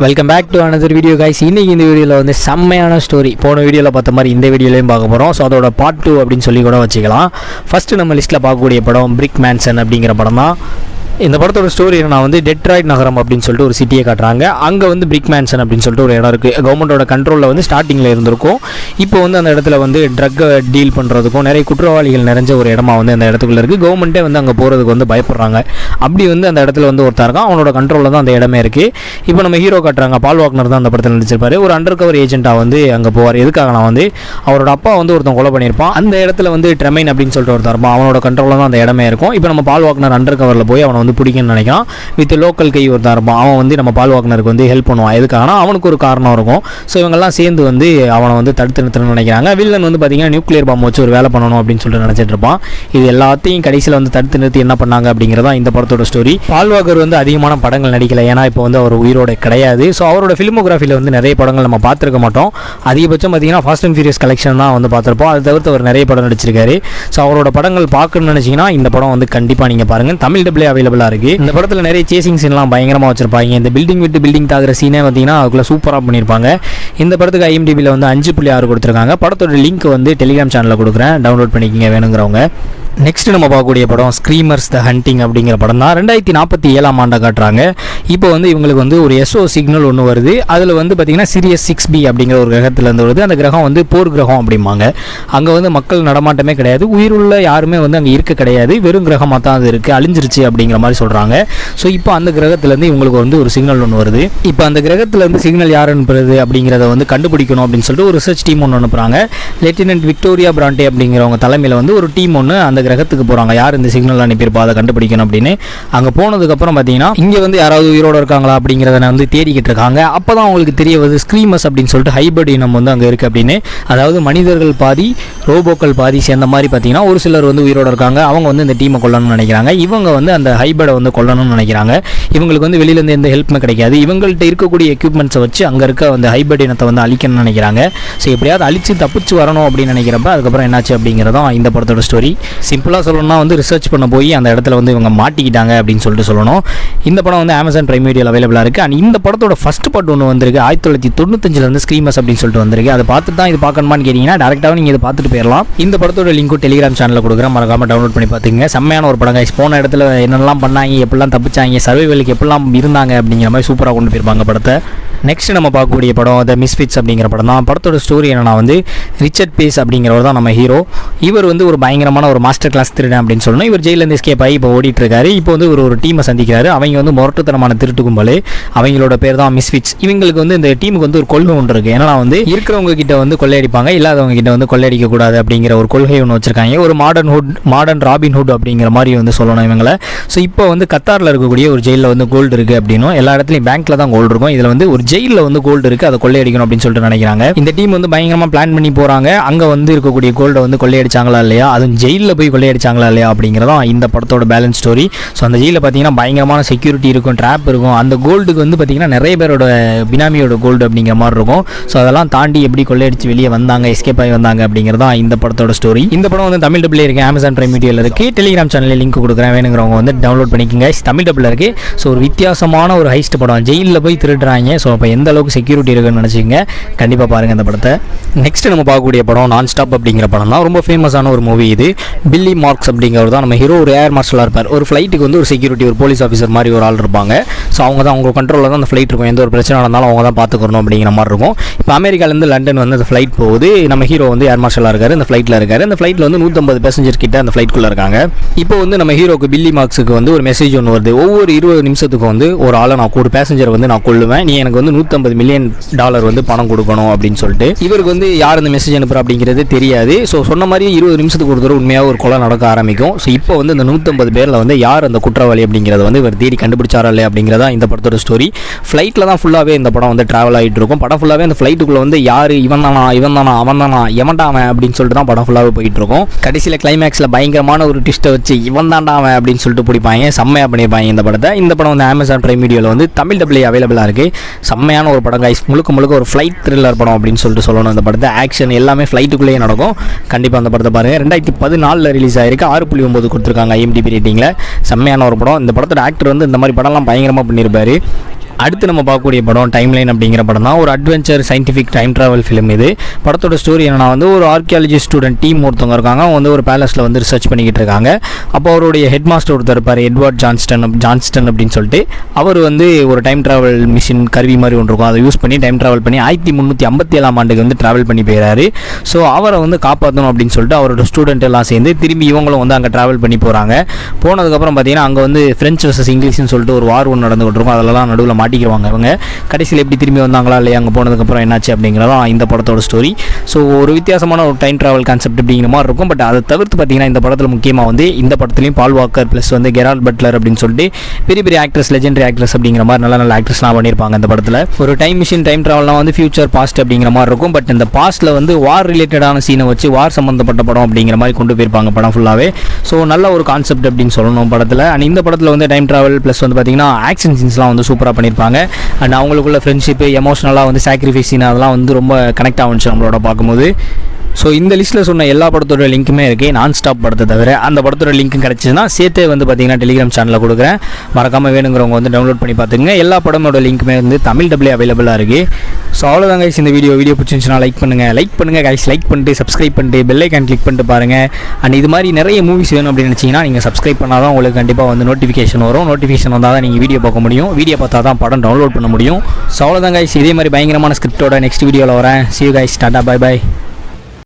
Welcome back to another video guys. இன்றைக்கி இந்த வீடியோவில் வந்து செம்மையான ஸ்டோரி. போன வீடியோவில் பார்த்த மாதிரி இந்த வீடியோலையும் பார்க்க போகிறோம். ஸோ அதோட பார்ட் 2 அப்படின்னு சொல்லி கூட வச்சுக்கலாம். ஃபஸ்ட்டு நம்ம லிஸ்ட்டில் பார்க்கக்கூடிய படம் பிரிக் மேன்சன் அப்படிங்கிற படம் தான். இந்த படத்தோட ஸ்டோரி என்னன்னா வந்து டெட்ராய்ட் நகரம் அப்படின்னு சொல்லிட்டு ஒரு சிட்டியை காட்டுறாங்க. அங்கே வந்து பிரிக் மேன்சன் அப்படின்னு சொல்லிட்டு ஒரு இடம் இருக்குது. கவர்மெண்ட்டோட கண்ட்ரோலில் வந்து ஸ்டார்டிங்கில் இருந்திருக்கும். இப்போ வந்து அந்த இடத்துல வந்து ட்ரக்கை டீல் பண்ணுறதுக்கும் நிறைய குற்றவாளிகள் நிறைஞ்ச ஒரு இடமா வந்து அந்த இடத்துக்குள்ள இருக்குது. கவர்மெண்ட்டே வந்து அங்கே போகிறதுக்கு வந்து பயப்படுறாங்க. அப்படி வந்து அந்த இடத்துல வந்து ஒருத்தர் இருக்கான், அவனோட கண்ட்ரோலில் தான் அந்த இடமே இருக்குது. இப்போ நம்ம ஹீரோ காட்டுறாங்க, பால் வாக்னர் தான் அந்த படத்தில் நடிச்சிருப்பாரு. ஒரு அண்டர் கவர் ஏஜென்ட்டாக வந்து அங்கே போவார். எதுக்காகனா வந்து அவரோட அப்பா வந்து ஒருத்தன் கொலை பண்ணியிருப்பான். அந்த இடத்துல வந்து ட்ரெமைன் அப்படின்னு சொல்லிட்டு ஒருத்தர் இருப்பான், அவனோட கண்ட்ரோலில் தான் அந்த இடமே இருக்கும். இப்போ நம்ம பால் வாக்னர் அண்டர் கவரில் போய் அவனை வந்து பிடிக்கணும்னு நினைக்கிறான். வித் லோக்கல் கை ஒருத்தர் இருப்பான், அவன் வந்து நம்ம பால் வாக்னருக்கு வந்து ஹெல்ப் பண்ணுவான். எதுக்காகனா அவனுக்கு ஒரு காரணம் இருக்கும். ஸோ இவங்கெல்லாம் சேர்ந்து வந்து அவனை வந்து தடுத்து நிறுத்தணும்னு நினைக்கிறாங்க. வில்லன் வந்து பார்த்தீங்கன்னா நியூக்ளியர் பாம்பு வச்சு ஒரு வேலை பண்ணணும் அப்படின்னு சொல்லிட்டு நினச்சிட்டு இருப்பான். இது எல்லாத்தையும் கடைசியில் வந்து தடுத்து நிறுத்தி என்ன பண்ணாங்க அப்படிங்கிறதா இந்த படத்தோட ஸ்டோரி. பால் வாக்கர் வந்து அதிகமான படங்கள் நடிக்கல, ஏன்னா இப்போ வந்து அவர் உயிரோட கிடையாது. ஸோ அவரோட ஃபிலிமோகிராஃபியில் வந்து நிறைய படங்கள் நம்ம பார்த்துருக்க மாட்டோம். அதிகபட்சம் பார்த்தீங்கன்னா ஃபாஸ்ட் அண்ட் ஃபியூரியஸ் கலெக்ஷன் தான் வந்து பார்த்துருப்போம். அதை தவிர்த்து அவர் நிறைய படம் நடிச்சிருக்காரு. ஸோ அவரோட படங்கள் பார்க்கணும்னு நினச்சிங்கன்னா இந்த படம் வந்து கண்டிப்பாக நீங்கள் பாருங்கள். தமிழ் டப்ளே அவைலபிளாக இருக்குது. இந்த படத்தில் நிறைய சேசிங் சீன்லாம் பயங்கரமாக வச்சிருப்பாங்க. இந்த பில்டிங் விட்டு பில்டிங் தாக்குற சீனே பார்த்தீங்கன்னா அதுக்குள்ள சூப்பராக பண்ணியிருப்பாங்க. இந்த படத்துக்கு IMDbல வந்து 5.6 கொடுத்துருக்காங்க. படத்தோட லிங்க் வந்து டெலிகிராம் சேனலில் கொடுக்குறேன், டவுன்லோட் பண்ணிக்கிங்க வேணுங்கிறவங்க. நெக்ஸ்ட் நம்ம பார்க்கக்கூடிய படம் ஸ்க்ரீமர்ஸ் த ஹண்டிங் அப்படிங்கிற படம் தான். 2047 காட்டுறாங்க. இப்போ வந்து இவங்களுக்கு வந்து ஒரு SO சிக்னல் ஒன்று வருது. அதில் வந்து பார்த்திங்கன்னா Sirius 6b அப்படிங்கிற ஒரு கிரகத்துலேருந்து வருது. அந்த கிரகம் வந்து போர் கிரகம் அப்படிம்பாங்க. அங்கே வந்து மக்கள் நடமாட்டமே கிடையாது, உயிருள்ள யாருமே வந்து அங்கே இருக்க கிடையாது, வெறும் கிரகமாக தான் அது இருக்குது, அழிஞ்சிருச்சு அப்படிங்கிற மாதிரி சொல்கிறாங்க. ஸோ இப்போ அந்த கிரகத்துலேருந்து இவங்களுக்கு வந்து ஒரு சிக்னல் ஒன்று வருது. இப்போ அந்த கிரகத்துலேருந்து சிக்னல் யார் அனுப்புறது அப்படிங்கிறத வந்து கண்டுபிடிக்கணும் அப்படின்னு சொல்லிட்டு ஒரு ரிசர்ச் டீம் ஒன்று அனுப்புகிறாங்க. லெப்டினன்ட் விக்டோரியா பிராண்டே அப்படிங்கிறவங்க தலைமையில் வந்து ஒரு டீம் ஒன்று அந்த கிரகத்துக்கு போகிறாங்க. யார் இந்த சிக்னல் அனுப்பியிருப்பா அதை கண்டுபிடிக்கணும் அப்படின்னு. அங்கே போனதுக்கப்புறம் பார்த்தீங்கன்னா இங்கே வந்து யாராவது உயிரோடு இருக்காங்களா அப்படிங்கிறத வந்து தேடிக்கிட்டு இருக்காங்க. அப்போ தான் அவங்களுக்கு தெரிய வருது ஸ்க்ரீமர்ஸ் அப்படின்னு சொல்லிட்டு ஹைபர்ட் இனம் வந்து அங்கே இருக்குது அப்படின்னு. அதாவது மனிதர்கள் பாதி ரோபோக்கள் பாதி சேர்ந்த மாதிரி பார்த்தீங்கன்னா ஒரு சிலர் வந்து உயிரோடு இருக்காங்க. அவங்க வந்து இந்த டீமை கொல்லணும்னு நினைக்கிறாங்க. இவங்க வந்து அந்த ஹைபர்டை வந்து கொல்லணும்னு நினைக்கிறாங்க. இவங்களுக்கு வந்து வெளியிலேருந்து எந்த ஹெல்ப்புமே கிடைக்காது. இவங்கள்ட்ட இருக்கக்கூடிய எக்யூப்மெண்ட்ஸை வச்சு அங்கே இருக்க அந்த ஹைபர்ட் இனத்தை வந்து அழிக்கணும்னு நினைக்கிறாங்க. ஸோ எப்படியாவது அழிச்சு தப்பிச்சு வரணும் அப்படின்னு நினைக்கிறப்ப அதுக்கப்புறம் என்னாச்சு அப்படிங்கிறதான் இந்த படத்தோட ஸ்டோரி. சிம்பிளாக சொல்லணும்னா வந்து ரிசர்ச் பண்ண போய் அந்த இடத்துல வந்து இவங்க மாட்டிக்கிட்டாங்க அப்படின்னு சொல்லிட்டு சொல்லணும். இந்த படம் வந்து Amazon Prime Videoல அவைலபிளாக இருக்குது. அண்ட் இந்த படத்தோட ஃபஸ்ட் பார்ட் ஒன்று வந்திருக்கு, 1995 ஸ்க்ரீமர்ஸ் அப்படின்னு சொல்லிட்டு வந்திருக்கு. அதை பார்த்து தான் இது பார்க்கணுமான்னு கேட்டிங்கன்னா டேரெக்டாக நீங்கள் இதை பார்த்துட்டு போயிடலாம். இந்த படத்தோட லிங்க்கும் டெலிகிராம் சேனலில் கொடுக்குறேன், மறக்காமல் டவுன்லோட் பண்ணி பார்த்துங்க. செம்மையான ஒரு படம் கைஸ். போன இடத்துல என்னெல்லாம் பண்ணாங்க, எப்படிலாம் தப்பிச்சாங்க, சர்வைவலுக்கு எப்படிலாம் இருந்தாங்க அப்படிங்கிற மாதிரி சூப்பராக கொண்டு போயிருப்பாங்க படத்தை. நெக்ஸ்ட் நம்ம பார்க்கக்கூடிய படம் த மிஸ்ஃபிட்ஸ் அப்படிங்கிற படம் தான். படத்தோட ஸ்டோரி என்னன்னா வந்து ரிச்சர்ட் பேஸ் அப்படிங்கிறவர் தான் நம்ம ஹீரோ. இவர் வந்து ஒரு பயங்கரமான ஒரு மாஸ்டர் கிளாஸ் திருடன் அப்படின்னு சொல்லணும். இவர் ஜெயிலேருந்து எஸ்கேப் ஆகி இப்போ ஓடிட்டு இருக்காரு. இப்போ வந்து ஒரு டீமை சந்திக்கிறாரு. அவங்க வந்து முரட்டுத்தனமான திருட்டு கும்பல். அவங்களோட பேர் தான் மிஸ்ஃபிட்ஸ். இவங்களுக்கு வந்து இந்த டீமுக்கு வந்து ஒரு கொள்கை ஒன்று இருக்குது. ஏன்னா வந்து இருக்கிறவங்க கிட்ட வந்து கொள்ளையடிப்பாங்க, இல்லாதவங்க கிட்ட வந்து கொள்ளையடிக்க கூடாது அப்படிங்கிற ஒரு கொள்கை ஒன்று வச்சிருக்காங்க. ஒரு மாடர்ன் ராபின் ஹுட் அப்படிங்கிற மாதிரி வந்து சொல்லணும் இவங்களை. ஸோ இப்போ வந்து கத்தாரில் இருக்கக்கூடிய ஒரு ஜெயிலில் வந்து கோல்டு இருக்குது அப்படின்னும், எல்லா இடத்துலையும் பேங்க்கில் தான் கோல்டு இருக்கும். இதில் வந்து ஒரு ஜெயிலில் வந்து கோல்டு இருக்குது, அதை கொள்ளையடிக்கணும் அப்படின்னு சொல்லிட்டு நினைக்கிறாங்க. இந்த டீம் வந்து பயங்கரமாக பிளான் பண்ணி போகிறாங்க. அங்கே வந்து இருக்கக்கூடிய கோல்டை வந்து கொள்ளையடிச்சாங்களா இல்லையா, அதுவும் ஜெயிலில் போய் கொள்ளையடிச்சாங்களா இல்லையா அப்படிங்கிறதான் இந்த படத்தோட பேலன்ஸ் ஸ்டோரி. ஸோ அந்த ஜெயிலில் பார்த்தீங்கன்னா பயங்கரமான செக்யூரிட்டி இருக்கும், ட்ராப் இருக்கும். அந்த கோல்டுக்கு வந்து பார்த்தீங்கன்னா நிறைய பேரோட பினாமியோட கோல்டு அப்படிங்கிற மாதிரி இருக்கும். ஸோ அதெல்லாம் தாண்டி எப்படி கொள்ளையடிச்சு வெளியே வந்தாங்க, எஸ்கேப் ஆகி வந்தாங்க அப்படிங்கிறதான் இந்த படத்தோட ஸ்டோரி. இந்த படம் வந்து தமிழ் டப்ல இருக்குது, Amazon Prime Videoல இருக்குது. டெலிகிராம் சேனலில் லிங்க் கொடுக்குறேன், வேணுங்கிறவங்க வந்து டவுன்லோட் பண்ணிக்கோங்க. தமிழ் டப்ல இருக்குது. ஸோ ஒரு வித்தியாசமான ஒரு ஹைஸ்ட் படம், ஜெயிலில் போய் திருடுறாங்க. ஸோ அப்போ எந்த அளவுக்கு செக்யூரிட்டி இருக்குன்னு நினச்சிங்க, கண்டிப்பாக பாருங்கள் இந்த படத்தை. நெக்ஸ்ட் நம்ம பார்க்கக்கூடிய படம் நான் ஸ்டாப் அப்படிங்கிற படம் தான். ரொம்ப ஃபேமஸான ஒரு மூவி இது. பில்லி மார்க்ஸ் அப்படிங்கிறவர் தான் நம்ம ஹீரோ. ஒரு ஏர் மார்ஷலாக இருப்பார். ஒரு ஃப்ளைட்டுக்கு வந்து ஒரு செக்யூரிட்டி, ஒரு போலீஸ் ஆஃபீஸர் மாதிரி ஒரு ஆள் இருப்பாங்க. ஸோ அவங்க தான் அவங்க கண்ட்ரோலில் தான் அந்த ஃப்ளைட் இருக்கும். எந்த ஒரு பிரச்சனை நடந்தாலும் அவங்க தான் பார்த்துக்கணும் அப்படிங்கிற மாதிரி இருக்கும். இப்போ அமெரிக்காலேருந்து லண்டன் வந்து அந்த ஃப்ளைட் போகுது. நம்ம ஹீரோ வந்து ஏர் மார்ஷலாக இருக்காரு, இந்த ஃப்ளைட்டில் இருக்காரு. அந்த ஃப்ளைட்டில் வந்து 150 பேசஞ்சர் கிட்ட அந்த ஃப்ளைட்குள்ளே இருக்காங்க. இப்போ வந்து நம்ம ஹீரோக்கு பில்லி மார்க்ஸுக்கு வந்து ஒரு மெசேஜ் ஒன்று வருது. ஒவ்வொரு 20 நிமிஷத்துக்கு வந்து ஒரு ஆளை ஒரு பேசஞ்சரை வந்து நான் கொள்ளுவேன், நீ எனக்கு வந்து $150 மில்லியன் வந்து பணம் கொடுக்கணும் அப்படின்னு சொல்லிட்டு. இவருக்கு வந்து யார் இந்த மெசேஜ் அனுப்புறா அப்படிங்கிறது தெரியாது. ஸோ சொன்ன மாதிரி 20 நிமிஷத்துக்கு ஒரு தடவை உண்மையாக ஒரு கொலை நடக்க ஆரம்பிக்கும். ஸோ இப்போ வந்து இந்த 150 பேரில் வந்து யார் அந்த குற்றவாளி அப்படிங்கிறத வந்து இவர் தேடி கண்டுபிடிச்சாரா இல்லையா அப்படிங்கிறதா இந்த படத்தோட ஸ்டோரி. ஃப்ளைட்டில் தான் ஃபுல்லாகவே இந்த படம் வந்து ட்ராவல் ஆகிட்டு இருக்கும். படம் ஃபுல்லாகவே அந்த ஃப்ளைட்டுக்குள்ளே வந்து யார் இவன் தானா அவன் தானா எவன்டாவன் அப்படின்னு சொல்லிட்டு தான் படம் ஃபுல்லாகவே போயிட்டு இருக்கும். கடைசியில் கிளைமேக்ஸில் பயங்கரமான ஒரு ட்விஸ்ட்டை வச்சு இவன் தாண்டாவன் அப்படின்னு சொல்லிட்டு பிடிப்பாங்க. செம்மையாக பண்ணியிருப்பாங்க இந்த படத்தை. இந்த படம் வந்து Amazon Prime Videoல வந்து தமிழ் டப்ளே அவைலபிளாக இருக்குது. செம்மையான ஒரு படம் கைஸ். முழுக்க ஒரு ஃப்ளைட் த்ரில்லர் படம் அப்படின்னு சொல்லிட்டு சொல்லணும். இந்த படத்தை ஆக்ஷன் எல்லாமே ஃப்ளைட்டுக்குள்ளேயே நடக்கும். கண்டிப்பாக அந்த படத்தை பாருங்கள். 2014 ரிலீஸ் ஆகிருக்கு. 6.9 கொடுத்துருக்காங்க IMDb ரேட்டிங்கில். செம்மையான ஒரு படம். இந்த படத்தோட ஆக்டர் வந்து இந்த மாதிரி படம்லாம் பயங்கரமாக பண்ணியிருப்பார். அடுத்து நம்ம பார்க்கக்கூடிய படம் டைம் லைன் அப்படிங்கிற படம் தான். ஒரு adventure scientific time travel film இது. படத்தோட ஸ்டோரி என்னன்னா வந்து ஒரு ஆர்கியாலஜி ஸ்டூடெண்ட் டீம் ஒருத்தவங்க இருக்காங்க. அவங்க வந்து ஒரு பேலஸில் வந்து ரிசர்ச் பண்ணிக்கிட்டு இருக்காங்க. அப்போ அவருடைய ஹெட் மாஸ்டர் ஒருத்தர் இருப்பார், எட்வர்ட் ஜான்ஸ்டன் அப்படின்னு சொல்லிட்டு. அவர் வந்து ஒரு டைம் ட்ராவல் மிஷின் கருவி மாதிரி ஒன்று இருக்கும், அதை யூஸ் பண்ணி டைம் ட்ராவல் பண்ணி 1357 ஆண்டுக்கு வந்து ட்ராவல் பண்ணி போயிறாரு. ஸோ அவரை வந்து காப்பாற்றணும் அப்படின்னு சொல்லிட்டு அவரோட ஸ்டூடெண்ட் எல்லாம் சேர்ந்து திரும்பி இவங்களும் வந்து அங்கே ட்ராவல் பண்ணி போகிறாங்க. போனதுக்கப்புறம் பார்த்தீங்கன்னா அங்கே வந்து ஃப்ரெஞ்ச் வர்சஸ் இங்கிலீஷ்னு சொல்லிட்டு ஒரு வார் ஒன்று நடந்துகிட்டு இருக்கும். அதெல்லாம் நடுவில் மாட்டிக்குவாங்க. அவங்க கடைசியில் எப்படி திரும்பி வந்தாங்களா இல்லையா, அங்கே போனதுக்கப்புறம் என்னாச்சு அப்படிங்கிறதான் இந்த படத்தோட ஸ்டோரி. ஸோ ஒரு வித்தியாசமான ஒரு டைம் ட்ராவல் கான்செப்ட் அப்படிங்கிற மாதிரி இருக்கும். பட் அதை தவிர்த்து பார்த்தீங்கன்னா இந்த படத்தில் முக்கியமாக வந்து இந்த படத்துலையும் பால் வாக்கர் ப்ளஸ் வந்து கெரால்ட் பட்லர் அப்படின்னு சொல்லிட்டு பெரிய பெரிய ஆக்ட்ரஸ், லெஜெண்டரி ஆக்ட்ரஸ் அப்படிங்கிற மாதிரி நல்ல நல்ல ஆக்ட்ரஸ்லாம் பண்ணியிருப்பாங்க இந்த படத்தில். ஒரு டைம் மிஷின் டைம் ட்ராவல்லாம் வந்து ஃபியூச்சர் பாஸ்ட் அப்படிங்கிற மாதிரி இருக்கும். பட் இந்த பாஸ்ட்டில் வந்து வார் ரிலேட்டடான சீனை வச்சு வார் சம்மந்தப்பட்ட படம் அப்படிங்கிற மாதிரி கொண்டு போயிருப்பாங்க படம் ஃபுல்லாகவே. ஸோ நல்ல ஒரு கான்செப்ட் அப்படின்னு சொல்லணும் படத்தில். அண்ட் இந்த படத்தில் வந்து டைம் ட்ராவல் ப்ளஸ் வந்து பார்த்திங்கன்னா ஆக்ஷன் சீன்ஸ்லாம் வந்து சூப்பராக பண்ணியிருப்பாங்க. அண்ட் அவங்களுக்குள்ள ஃப்ரெண்ட்ஷிப்பு, எமோஷனலாக வந்து சாக்ரிஃபைஸ் சீன் அதெல்லாம் வந்து ரொம்ப கனெக்ட் ஆகுச்சு நம்மளோட பார்க்கும்போது. ஸோ இந்த லிஸ்ட்டில் சொன்ன எல்லா படத்தோட லிங்க்குமே இருக்குது, நான் ஸ்டாப் படத்தை தவிர. அந்த படத்தோட லிங்க்கும் கிடச்சிதுன்னா சேர்த்தே வந்து பார்த்திங்கன்னா டெலிகிராம் சேனலில் கொடுக்குறேன். மறக்காமல் வேணுங்கிறவங்க வந்து டவுன்லோட் பண்ணி பார்த்துங்க. எல்லா படமோட லிங்க்குமே வந்து தமிழ் டப்ளே அவைலபிளாக இருக்குது. ஸோ அவ்வளோதான் கைஸ், இந்த வீடியோ பிடிச்சிருந்துச்சுன்னா லைக் பண்ணுங்கள் கைஸ். லைக் பண்ணிட்டு சப்ஸ்கிரைப் பண்ணிட்டு பெல் ஐக்கான் கிளிக் பண்ணிட்டு பாருங்கள். அண்ட் இது மாதிரி நிறைய மூவிஸ் வேணும் அப்படின்னு நினச்சிங்கன்னா நீங்கள் சப்ஸ்கிரைப் பண்ணால் தான் உங்களுக்கு கண்டிப்பாக வந்து நோட்டிஃபிகேஷன் வரும். நோட்டிஃபிகேஷன் வந்தால் தான் நீங்கள் வீடியோ பார்க்க முடியும். வீடியோ பார்த்தா தான் படம் டவுன்லோட் பண்ண முடியும். ஸோ அவ்வளோதான் கைஸ், இதே மாதிரி பயங்கரமான ஸ்கிரிப்டோட நெக்ஸ்ட் வீடியோவில் வரேன். See you guys, tata, by.